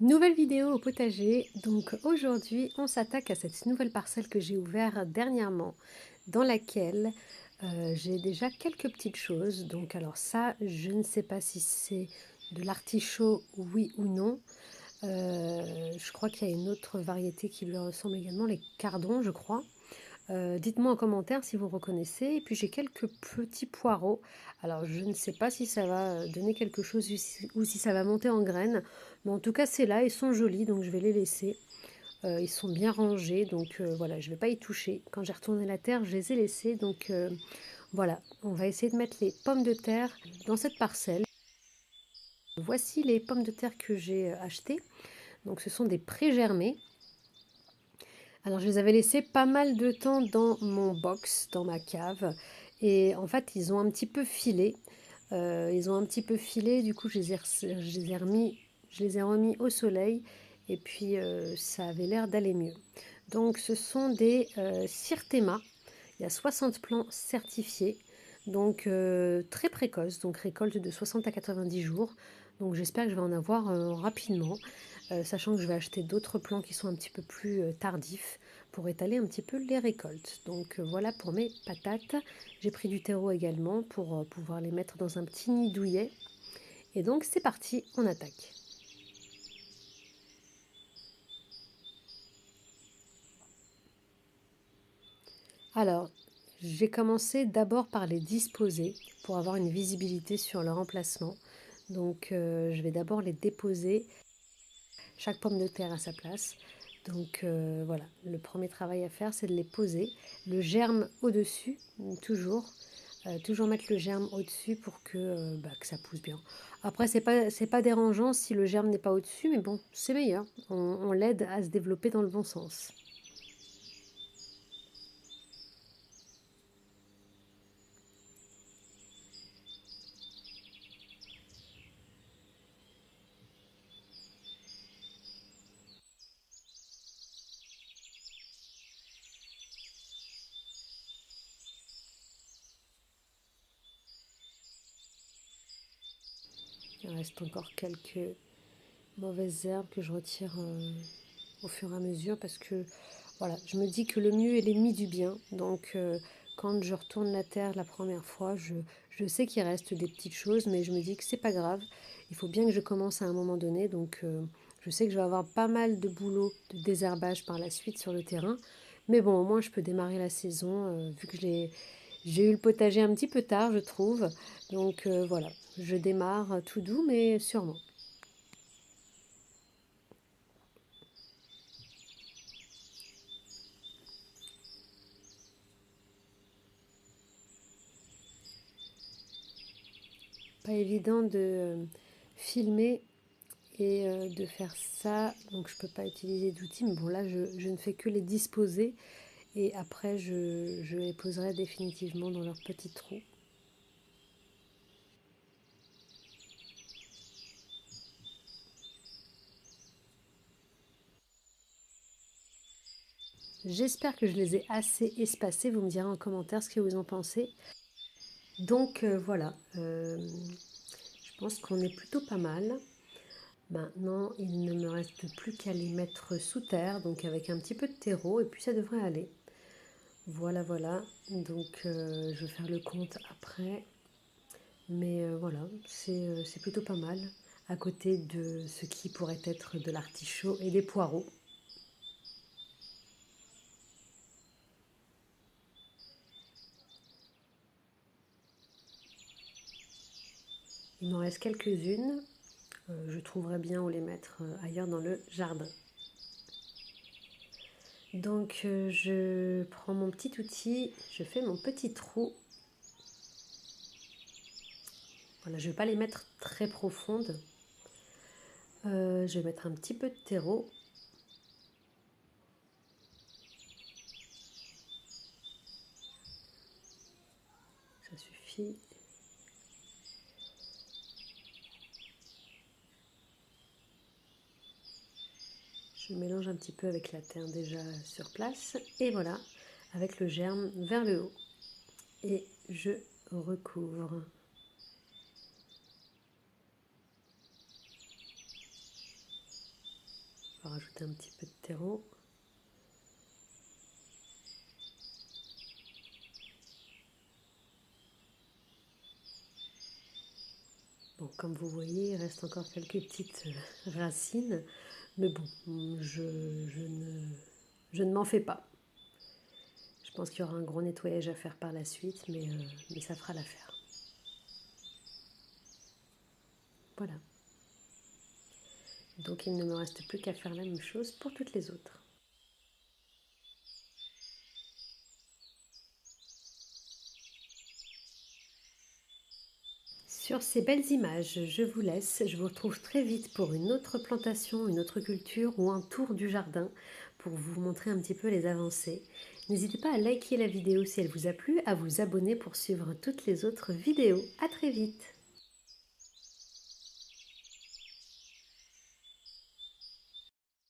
Nouvelle vidéo au potager. Donc aujourd'hui, on s'attaque à cette nouvelle parcelle que j'ai ouverte dernièrement, dans laquelle j'ai déjà quelques petites choses. Donc alors ça, je ne sais pas si c'est de l'artichaut, oui ou non. Je crois qu'il y a une autre variété qui lui ressemble également, les cardons, je crois. Dites-moi en commentaire si vous reconnaissez. Et puis j'ai quelques petits poireaux. Alors je ne sais pas si ça va donner quelque chose ou si ça va monter en graines. Mais en tout cas c'est là, ils sont jolis donc je vais les laisser. Ils sont bien rangés donc voilà, je ne vais pas y toucher. Quand j'ai retourné la terre, je les ai laissés. Donc voilà, on va essayer de mettre les pommes de terre dans cette parcelle. Voici les pommes de terre que j'ai achetées. Donc ce sont des pré-germés. Alors je les avais laissés pas mal de temps dans mon box, dans ma cave. Et en fait, ils ont un petit peu filé. Ils ont un petit peu filé, du coup je les ai remis au soleil. Et puis ça avait l'air d'aller mieux. Donc ce sont des Syrthéma. Il y a 60 plants certifiés. Donc très précoces, donc récolte de 60 à 90 jours. Donc j'espère que je vais en avoir rapidement. Sachant que je vais acheter d'autres plants qui sont un petit peu plus tardifs pour étaler un petit peu les récoltes. Donc voilà pour mes patates. J'ai pris du terreau également pour pouvoir les mettre dans un petit nid douillet. Et donc c'est parti, on attaque. Alors, j'ai commencé d'abord par les disposer pour avoir une visibilité sur leur emplacement. Donc je vais d'abord les déposer, chaque pomme de terre à sa place. Donc voilà, le premier travail à faire, c'est de les poser. Le germe au-dessus, toujours. Toujours mettre le germe au-dessus pour que ça pousse bien. Après, c'est pas dérangeant si le germe n'est pas au-dessus, mais bon, c'est meilleur. On l'aide à se développer dans le bon sens. Il reste encore quelques mauvaises herbes que je retire au fur et à mesure parce que voilà, je me dis que le mieux est l'ennemi du bien. Donc quand je retourne la terre la première fois, je sais qu'il reste des petites choses, mais je me dis que c'est pas grave. Il faut bien que je commence à un moment donné. Donc je sais que je vais avoir pas mal de boulot de désherbage par la suite sur le terrain. Mais bon, au moins je peux démarrer la saison vu que j'ai eu le potager un petit peu tard, je trouve. Donc voilà, je démarre tout doux, mais sûrement. Pas évident de filmer et de faire ça. Donc je peux pas utiliser d'outils. Mais bon, là, je ne fais que les disposer. Et après, je les poserai définitivement dans leur petit trou. J'espère que je les ai assez espacés. Vous me direz en commentaire ce que vous en pensez. Donc voilà, je pense qu'on est plutôt pas mal. Maintenant, il ne me reste plus qu'à les mettre sous terre, donc avec un petit peu de terreau, et puis ça devrait aller. Voilà, voilà. Donc je vais faire le compte après. Mais voilà, c'est plutôt pas mal. À côté de ce qui pourrait être de l'artichaut et des poireaux. Il m'en reste quelques-unes. Je trouverai bien où les mettre ailleurs dans le jardin. Donc je prends mon petit outil, je fais mon petit trou. Voilà, je ne vais pas les mettre très profondes. Je vais mettre un petit peu de terreau. Ça suffit. Je mélange un petit peu avec la terre déjà sur place. Et voilà, avec le germe vers le haut. Et je recouvre. On va rajouter un petit peu de terreau. Bon, comme vous voyez, il reste encore quelques petites racines, mais bon, je ne m'en fais pas. Je pense qu'il y aura un gros nettoyage à faire par la suite, mais ça fera l'affaire. Voilà. Donc il ne me reste plus qu'à faire la même chose pour toutes les autres. Sur ces belles images, je vous laisse. Je vous retrouve très vite pour une autre plantation, une autre culture ou un tour du jardin pour vous montrer un petit peu les avancées. N'hésitez pas à liker la vidéo si elle vous a plu, à vous abonner pour suivre toutes les autres vidéos. À très vite!